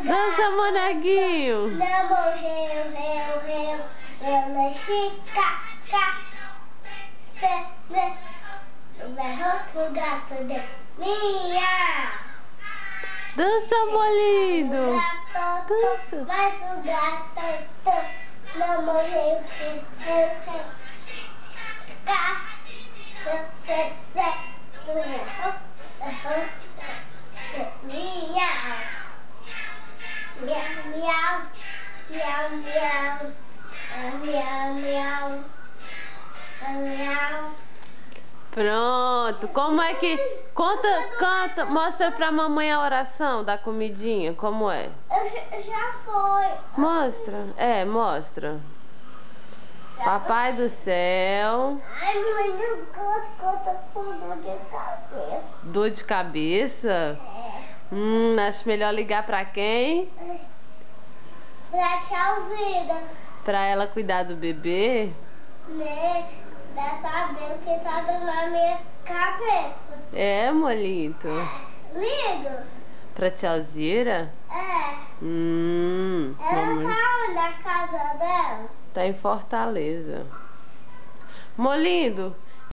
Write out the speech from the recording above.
Dança, Monaguinho. Não morreu, eu nasci, o berro gato de minha. Dança, Molindo. Dança. Mas o gato não morreu, Miau, miau, miau, miau, miau. Pronto. Como é que... Conta, canta, mostra pra mamãe a oração da comidinha, como é? Já foi. Mostra. Mostra. Papai do céu. Ai, mãe, não conta com dor de cabeça. Dor de cabeça? Acho melhor ligar pra quem? Pra tia Vida. Pra ela cuidar do bebê? Né? Dessa vez que tá dando na minha cabeça. Molito. Ligo? Pra tia Alzira? Ela Mamãe tá onde? Na casa dela? tá em Fortaleza. Molindo,